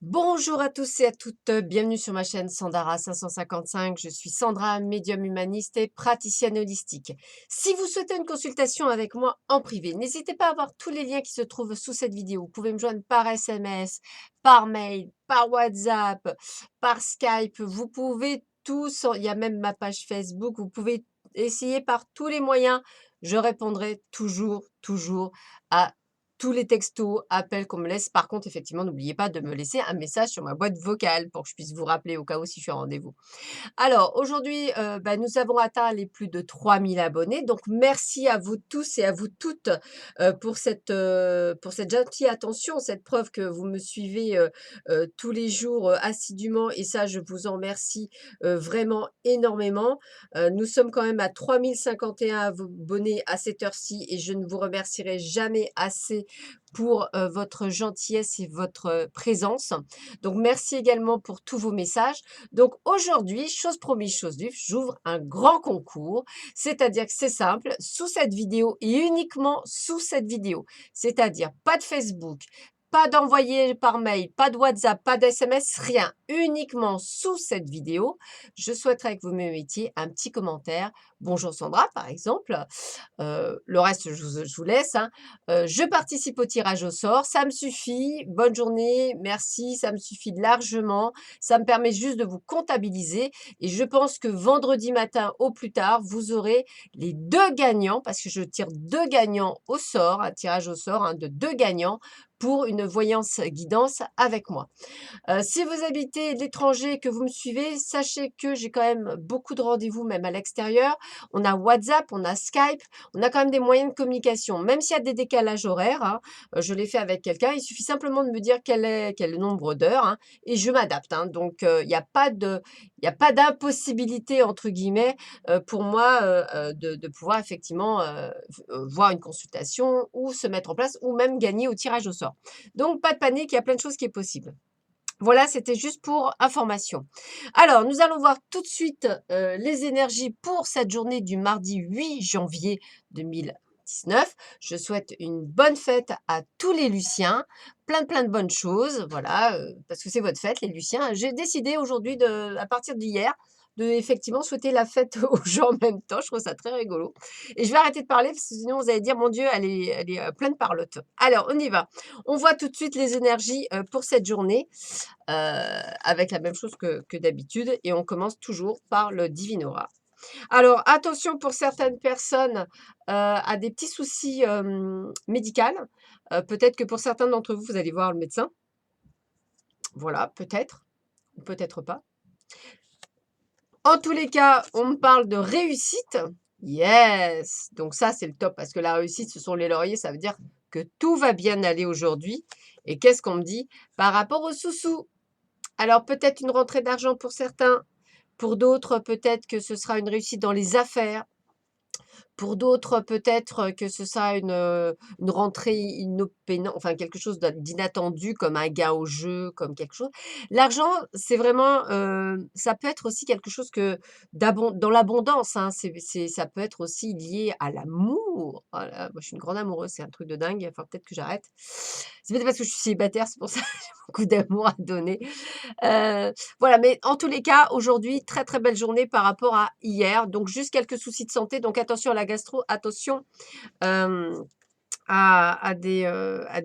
Bonjour à tous et à toutes, bienvenue sur ma chaîne Sandara 555. Je suis Sandra, médium humaniste et praticienne holistique. Si vous souhaitez une consultation avec moi en privé, n'hésitez pas à voir tous les liens qui se trouvent sous cette vidéo. Vous pouvez me joindre par SMS, par mail, par WhatsApp, par Skype. Vous pouvez tous, il y a même ma page Facebook, vous pouvez essayer par tous les moyens. Je répondrai toujours à tous les textos, appels qu'on me laisse. Par contre, effectivement, n'oubliez pas de me laisser un message sur ma boîte vocale pour que je puisse vous rappeler au cas où si je suis en rendez-vous. Alors aujourd'hui, nous avons atteint les plus de 3000 abonnés, donc merci à vous tous et à vous toutes, pour cette gentille attention, cette preuve que vous me suivez, tous les jours, assidûment et ça je vous en remercie, vraiment énormément. Nous sommes quand même à 3051 abonnés à cette heure-ci et je ne vous remercierai jamais assez pour, votre gentillesse et votre, présence. Donc merci également pour tous vos messages. Donc aujourd'hui, chose promise, chose due, j'ouvre un grand concours, c'est-à-dire que c'est simple, sous cette vidéo et uniquement sous cette vidéo, c'est-à-dire pas de Facebook, pas d'envoyer par mail, pas de WhatsApp, pas d'SMS, rien, uniquement sous cette vidéo, je souhaiterais que vous me mettiez un petit commentaire. Bonjour Sandra, par exemple. Le reste, je vous laisse, hein. Je participe au tirage au sort, ça me suffit. Bonne journée, merci, ça me suffit largement. Ça me permet juste de vous comptabiliser et je pense que vendredi matin au plus tard, vous aurez les 2 gagnants parce que je tire 2 gagnants au sort, un tirage au sort, hein, de 2 gagnants pour une voyance guidance avec moi. Si vous habitez l'étranger et que vous me suivez, sachez que j'ai quand même beaucoup de rendez-vous, même à l'extérieur. On a WhatsApp, on a Skype, on a quand même des moyens de communication. Même s'il y a des décalages horaires, hein, je l'ai fait avec quelqu'un, il suffit simplement de me dire quel est le nombre d'heures, hein, et je m'adapte, hein. Donc, il y a pas «d'impossibilité» entre guillemets, pour moi, de pouvoir effectivement, voir une consultation ou se mettre en place ou même gagner au tirage au sort. Donc pas de panique, il y a plein de choses qui est possible. Voilà, c'était juste pour information. Alors, nous allons voir tout de suite, les énergies pour cette journée du mardi 8 janvier 2019. Je souhaite une bonne fête à tous les Luciens, plein de bonnes choses, voilà, parce que c'est votre fête les Luciens. J'ai décidé aujourd'hui à partir d'hier, de effectivement souhaiter la fête aux gens en même temps. Je trouve ça très rigolo et je vais arrêter de parler parce que sinon vous allez dire: «Mon Dieu, elle est pleine parlotte». Alors on y va. On voit tout de suite les énergies, pour cette journée avec la même chose que d'habitude et on commence toujours par le Divinorat. Alors attention pour certaines personnes, à des petits soucis, médicals. Peut-être que pour certains d'entre vous, vous allez voir le médecin. Voilà, peut-être ou peut-être pas. En tous les cas, on me parle de réussite. Yes! Donc ça, c'est le top parce que la réussite, ce sont les lauriers, ça veut dire que tout va bien aller aujourd'hui et qu'est-ce qu'on me dit? Par rapport aux sous-sous. Alors peut-être une rentrée d'argent pour certains, pour d'autres peut-être que ce sera une réussite dans les affaires, pour d'autres peut-être que ce sera une rentrée inopénante, enfin quelque chose d'inattendu comme un gain au jeu, comme quelque chose. L'argent, c'est vraiment, ça peut être aussi quelque chose que dans l'abondance, hein, ça peut être aussi lié à l'amour. Voilà, moi je suis une grande amoureuse, c'est un truc de dingue, enfin peut-être que j'arrête. C'est peut-être parce que je suis célibataire, c'est pour ça que j'ai beaucoup d'amour à donner. Voilà, mais en tous les cas, aujourd'hui, très belle journée par rapport à hier. Donc juste quelques soucis de santé, donc attention à la gastro, attention, hem, à des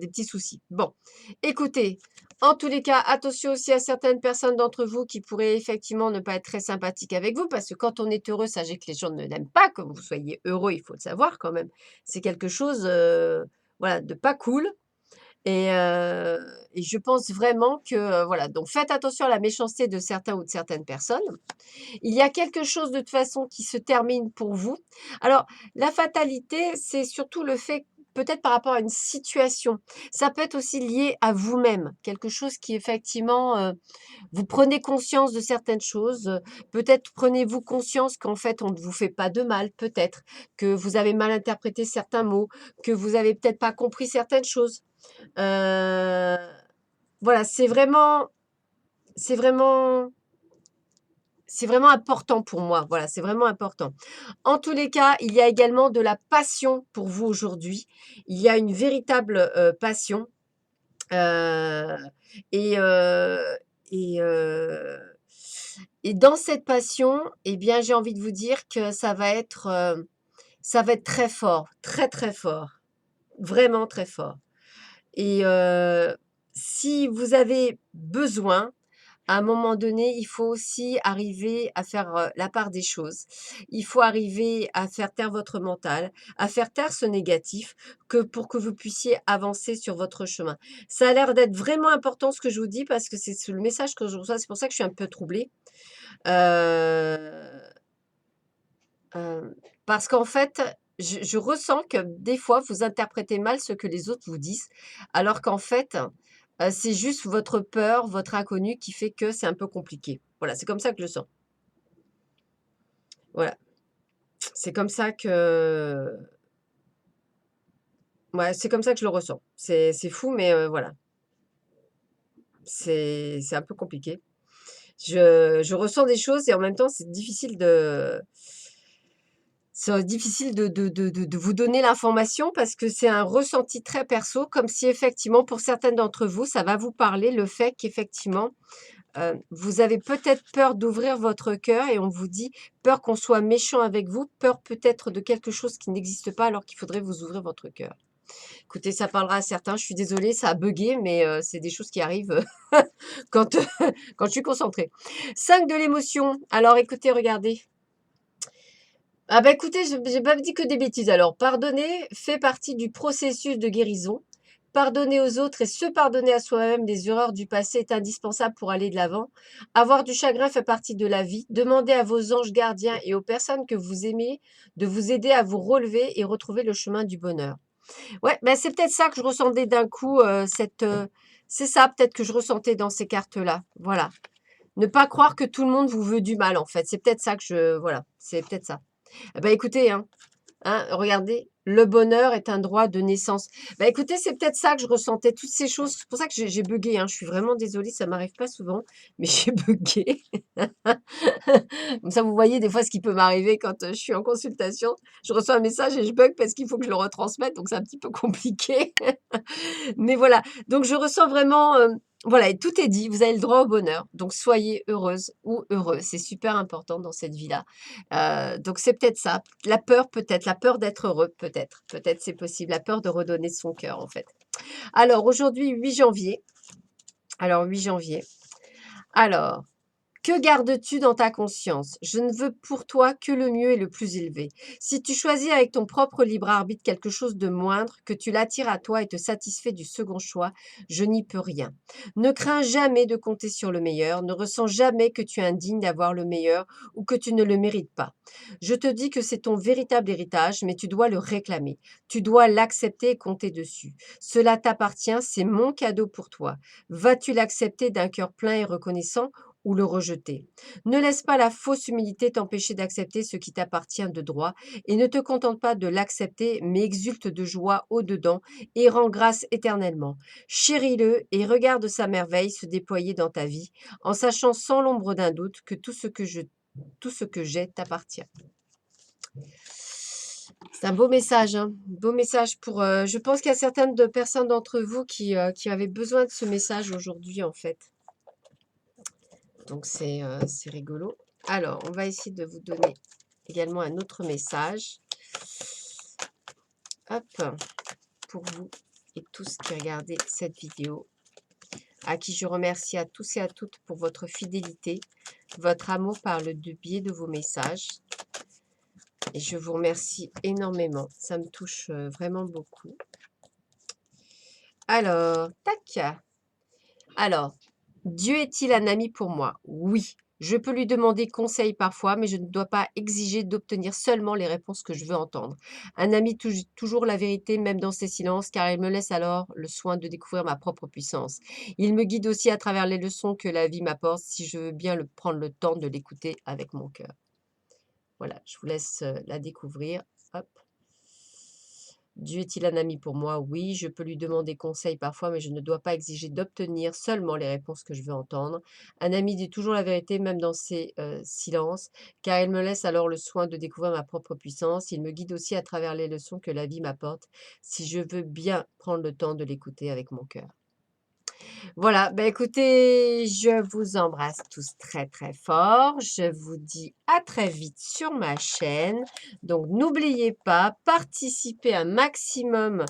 petits soucis. Bon, écoutez, en tous les cas, attention aussi à certaines personnes d'entre vous qui pourraient effectivement ne pas être très sympathiques avec vous, parce que quand on est heureux, sachez que les gens ne l'aiment pas que vous soyez heureux, il faut le savoir quand même. C'est quelque chose, voilà, de pas cool. Et je pense vraiment que, voilà, donc faites attention à la méchanceté de certains ou de certaines personnes. Il y a quelque chose de toute façon qui se termine pour vous. Alors, la fatalité, c'est surtout le fait peut-être par rapport à une situation. Ça peut être aussi lié à vous-même, quelque chose qui effectivement, vous prenez conscience de certaines choses, peut-être prenez-vous conscience qu'en fait on ne vous fait pas de mal, peut-être, que vous avez mal interprété certains mots, que vous avez peut-être pas compris certaines choses. Heu, voilà, c'est vraiment c'est vraiment important pour moi. Voilà, c'est vraiment important. En tous les cas, il y a également de la passion pour vous aujourd'hui. Il y a une véritable, passion. Heu et heu et heu et dans cette passion, eh bien, j'ai envie de vous dire que ça va être très fort, très, très fort, vraiment très fort et si vous avez besoin, à un moment donné, il faut aussi arriver à faire, la part des choses. Il faut arriver à faire taire votre mental, à faire taire ce négatif que pour que vous puissiez avancer sur votre chemin. Ça a l'air d'être vraiment important ce que je vous dis parce que c'est le message que je reçois. C'est pour ça que je suis un peu troublée. Heu, Parce qu'en fait, je ressens que des fois, vous interprétez mal ce que les autres vous disent, alors qu'en fait, c'est juste votre peur, votre inconnu qui fait que c'est un peu compliqué. Voilà, c'est comme ça que je le sens. Voilà, c'est comme ça que ouais, c'est comme ça que je le ressens. C'est fou, mais voilà, c'est un peu compliqué. Je ressens des choses et en même temps, c'est difficile de vous donner l'information parce que c'est un ressenti très perso, comme si effectivement, pour certaines d'entre vous, ça va vous parler, le fait qu'effectivement, vous avez peut-être peur d'ouvrir votre cœur et on vous dit: «Peur qu'on soit méchant avec vous, peur peut-être de quelque chose qui n'existe pas alors qu'il faudrait vous ouvrir votre cœur». Écoutez, ça parlera à certains, je suis désolée, ça a buggé, mais c'est des choses qui arrivent, quand, quand je suis concentrée. 5 de l'émotion. Alors écoutez, regardez. Ah bah écoutez, j'ai pas dit que des bêtises alors. Pardonner fait partie du processus de guérison. Pardonner aux autres et se pardonner à soi-même des erreurs du passé est indispensable pour aller de l'avant. Avoir du chagrin fait partie de la vie. Demandez à vos anges gardiens et aux personnes que vous aimez de vous aider à vous relever et retrouver le chemin du bonheur. Ouais, bah, c'est peut-être ça que je ressentais d'un coup, c'est ça peut-être que je ressentais dans ces cartes-là. Voilà. Ne pas croire que tout le monde vous veut du mal en fait. C'est peut-être ça que voilà, c'est peut-être ça. Eh bah, écoutez, hein, regardez, le bonheur est un droit de naissance. Bah, écoutez, c'est peut-être ça que je ressentais, toutes ces choses. C'est pour ça que j'ai buggé, hein. Je suis vraiment désolée, ça m'arrive pas souvent, mais j'ai buggé. Comme ça, vous voyez des fois ce qui peut m'arriver quand, je suis en consultation. Je reçois un message et je bug parce qu'il faut que je le retransmette, donc c'est un petit peu compliqué. Mais voilà, donc je ressens vraiment, voilà et tout est dit, vous avez le droit au bonheur, donc soyez heureuse ou heureux, c'est super important dans cette vie-là. Donc c'est peut-être ça, la peur peut-être, la peur d'être heureux peut-être c'est possible, la peur de redonner son cœur en fait. Alors aujourd'hui 8 janvier, alors 8 janvier, alors que gardes-tu dans ta conscience? Je ne veux pour toi que le mieux et le plus élevé. Si tu choisis avec ton propre libre arbitre quelque chose de moindre, que tu l'attires à toi et te satisfais du second choix, je n'y peux rien. Ne crains jamais de compter sur le meilleur, ne ressens jamais que tu es indigne d'avoir le meilleur ou que tu ne le mérites pas. Je te dis que c'est ton véritable héritage, mais tu dois le réclamer. Tu dois l'accepter et compter dessus. Cela t'appartient, c'est mon cadeau pour toi. Vas-tu l'accepter d'un cœur plein et reconnaissant ou le rejeter? Ne laisse pas la fausse humilité t'empêcher d'accepter ce qui t'appartient de droit et ne te contente pas de l'accepter, mais exulte de joie au-dedans et rends grâce éternellement. Chéris-le et regarde sa merveille se déployer dans ta vie en sachant sans l'ombre d'un doute que tout ce que j'ai t'appartient. C'est un beau message, hein. Beau message pour. Je pense qu'il y a certaines de personnes d'entre vous qui avaient besoin de ce message aujourd'hui, en fait. Donc c'est rigolo. Alors, on va essayer de vous donner également un autre message. Hop, pour vous et tous qui regardez cette vidéo, à qui je remercie à tous et à toutes pour votre fidélité, votre amour par le biais de vos messages. Et je vous remercie énormément. Ça me touche vraiment beaucoup. Alors, tac. Alors, Dieu est-il un ami pour moi? Oui. Je peux lui demander conseil parfois, mais je ne dois pas exiger d'obtenir seulement les réponses que je veux entendre. Un ami toujours la vérité, même dans ses silences, car il me laisse alors le soin de découvrir ma propre puissance. Il me guide aussi à travers les leçons que la vie m'apporte, si je veux bien prendre le temps de l'écouter avec mon cœur. Voilà, je vous laisse la découvrir. Hop. Dieu est-il un ami pour moi? Oui, je peux lui demander conseil parfois, mais je ne dois pas exiger d'obtenir seulement les réponses que je veux entendre. Un ami dit toujours la vérité, même dans ses silences, car il me laisse alors le soin de découvrir ma propre puissance. Il me guide aussi à travers les leçons que la vie m'apporte, si je veux bien prendre le temps de l'écouter avec mon cœur. Voilà, bah, écoutez, je vous embrasse tous très, très fort. Je vous dis à très vite sur ma chaîne. Donc n'oubliez pas, participez un maximum,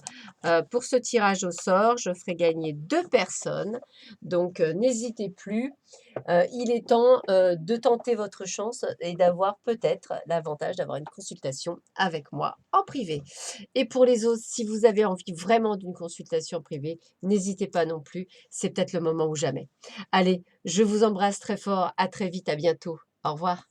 pour ce tirage au sort. Je ferai gagner 2 personnes, donc n'hésitez plus. Il est temps, de tenter votre chance et d'avoir peut-être l'avantage d'avoir une consultation avec moi en privé. Et pour les autres, si vous avez envie vraiment d'une consultation privée, n'hésitez pas non plus, c'est peut-être le moment ou jamais. Allez, je vous embrasse très fort, à très vite, à bientôt. Au revoir.